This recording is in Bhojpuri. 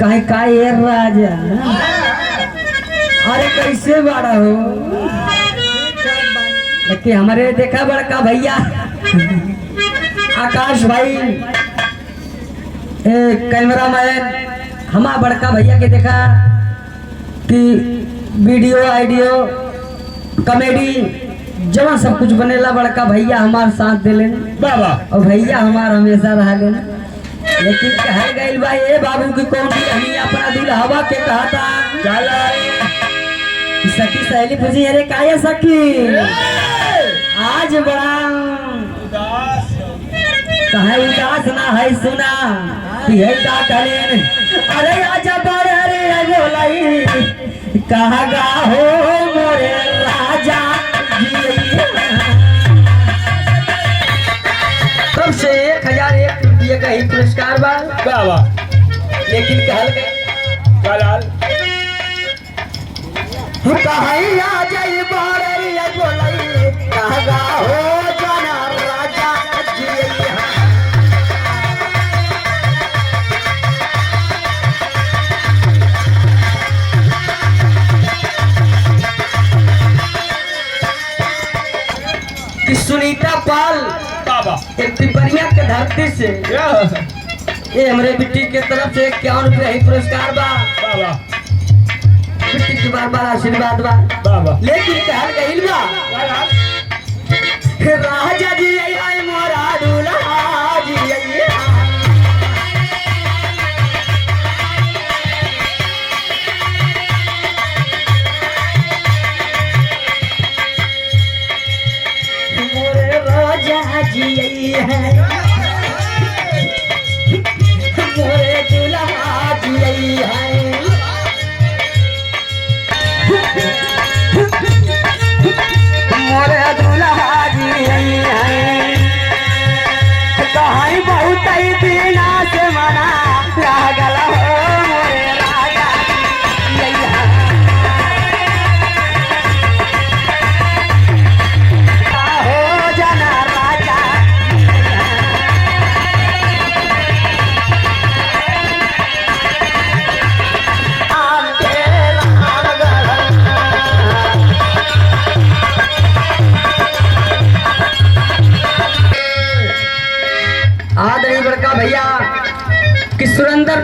कहीं का ये राजा अरे कैसे बड़ा हो लेकिन हमारे देखा बड़का भैया आकाश भाई कैमरा मैन हमारा बड़का भैया के देखा कि वीडियो आइडियो कॉमेडी जमा सब कुछ बनेला बड़का भैया हमारे साथ दिले बाबा और भैया हमारा हमेशा रहा लेना लेकिन कह गई भाई ए बाबू की कौन सी हमी अपना दिल हवा के कहता चला सखी सहेली पूछी अरे का ये सखी आज बड़ा कहे उदास ना है सुना कि है का कलेन अरे आजा बड़े अरे बोलाई कहा गा हो मोरे राजा तब से 1001 रुपये का ही पुरस्कार बा बाबा लेकिन कहल गए चलाल कहीं आ जाई बारे बोलाई कहा हो जाना राजा जी कि सुनीता पाल बाबा एक पिपरिया के धरती से ये हमारे बिट्टी के तरफ से 51 रुपये ही पुरस्कार बा बाबा बिट्टी की बार बार आशीर्वाद बा बाबा लेकिन कहल गइल बा राजा जी आई मोरा दूल्हा जी आई मोरे राजा जी आई है मोरे दूल्हा जी आई है मोरे दूल्हा जी आई है कहीं बहुत ही बिना से मना लागल हो मोरे राजा जी आई है हो जाना राजा आदरणीय बड़का भैया कि सुरेंद्र